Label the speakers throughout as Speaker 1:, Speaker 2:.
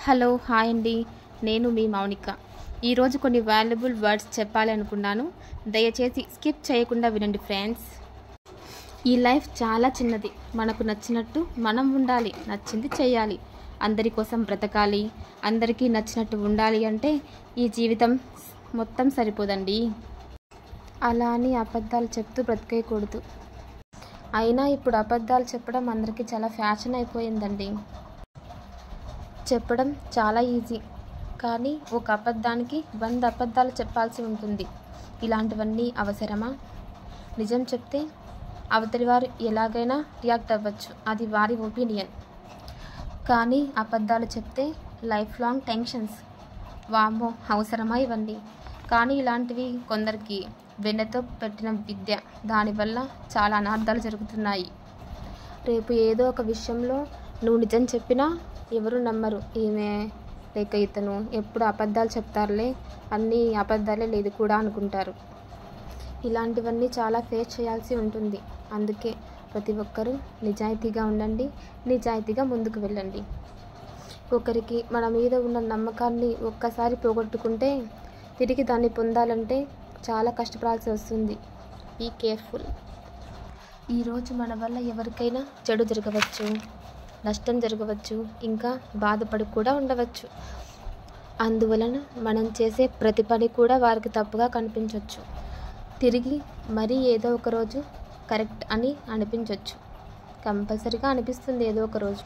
Speaker 1: Hello hi అండి, నేను మీ మౌనిక. ఈరోజు కొన్ని వాల్యుబుల్ వర్డ్స్ చెప్పాలి అనుకున్నాను. దయచేసి స్కిప్ చేయకుండా వినండి ఫ్రెండ్స్. ఈ లైఫ్ చాలా చిన్నది. మనకు నచ్చినట్టు మనం ఉండాలి, నచ్చింది చేయాలి, అందరి కోసం బ్రతకాలి, అందరికీ నచ్చినట్టు ఉండాలి అంటే ఈ జీవితం మొత్తం సరిపోదండి. అలా అని అబద్ధాలు చెప్తూ బ్రతికేయకూడదు. అయినా ఇప్పుడు అబద్ధాలు చెప్పడం అందరికీ చాలా ఫ్యాషన్ అయిపోయిందండి. చెప్పడం చాలా ఈజీ, కానీ ఒక అబద్ధానికి 100 అబద్ధాలు చెప్పాల్సి ఉంటుంది. ఇలాంటివన్నీ అవసరమా? నిజం చెప్తే అవతలి వారు ఎలాగైనా రియాక్ట్ అవ్వచ్చు, అది వారి ఒపీనియన్. కానీ అబద్ధాలు చెప్తే లైఫ్ లాంగ్ టెన్షన్స్. వామ్మో, అవసరమా ఇవన్నీ? కానీ ఇలాంటివి కొందరికి వెన్నతో పెట్టిన విద్య. దానివల్ల చాలా అనార్థాలు జరుగుతున్నాయి. రేపు ఏదో ఒక విషయంలో నువ్వు నిజం చెప్పినా ఎవరు నమ్మరు. ఈమె లేక ఇతను ఎప్పుడు అబద్ధాలు చెప్తారులే, అన్నీ అబద్ధాలే లేదు కూడా అనుకుంటారు. ఇలాంటివన్నీ చాలా ఫేస్ చేయాల్సి ఉంటుంది. అందుకే ప్రతి ఒక్కరూ నిజాయితీగా ఉండండి, నిజాయితీగా ముందుకు వెళ్ళండి. ఒకరికి మన మీద ఉన్న నమ్మకాన్ని ఒక్కసారి పోగొట్టుకుంటే తిరిగి దాన్ని పొందాలంటే చాలా కష్టపడాల్సి వస్తుంది. Be careful. ఈరోజు మన వల్ల ఎవరికైనా చెడు జరగవచ్చు, నష్టం జరగవచ్చు, ఇంకా బాధపడి కూడా ఉండవచ్చు. అందువలన మనం చేసే ప్రతి పని కూడా వారికి తప్పుగా కనిపించవచ్చు. తిరిగి మరీ ఏదో ఒక రోజు కరెక్ట్ అని అనిపించవచ్చు. కంపల్సరీగా అనిపిస్తుంది ఏదో ఒక రోజు.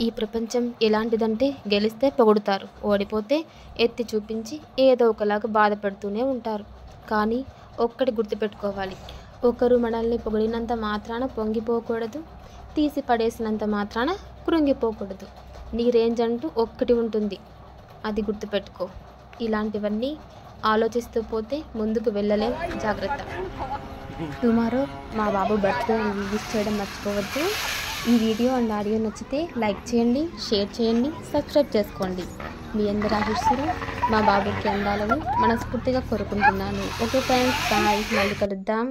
Speaker 1: ఈ ప్రపంచం ఎలాంటిదంటే గెలిస్తే పొగుడుతారు, ఓడిపోతే ఎత్తి చూపించి ఏదో ఒకలాగా బాధపడుతూనే ఉంటారు. కానీ ఒక్కటి గుర్తుపెట్టుకోవాలి, ఒకరు మనల్ని పొగిడినంత మాత్రాన పొంగిపోకూడదు, తీసి పడేసినంత మాత్రాన కృంగిపోకూడదు. నీ రేంజ్ అంటూ ఒక్కటి ఉంటుంది, అది గుర్తుపెట్టుకో. ఇలాంటివన్నీ ఆలోచిస్తూ పోతే ముందుకు వెళ్ళలేం. జాగ్రత్త. టుమారో మా బాబు బర్త్డే విష్ చేయడం మర్చిపోవద్దు. ఈ వీడియో అండ్ ఆడియో నచ్చితే లైక్ చేయండి, షేర్ చేయండి, సబ్స్క్రైబ్ చేసుకోండి. మీ అందరి ఆశీస్సులు మా బాబుకి అందాలని మనస్ఫూర్తిగా కోరుకుంటున్నాను. Okay friends, bye. మళ్ళీ కలుద్దాం.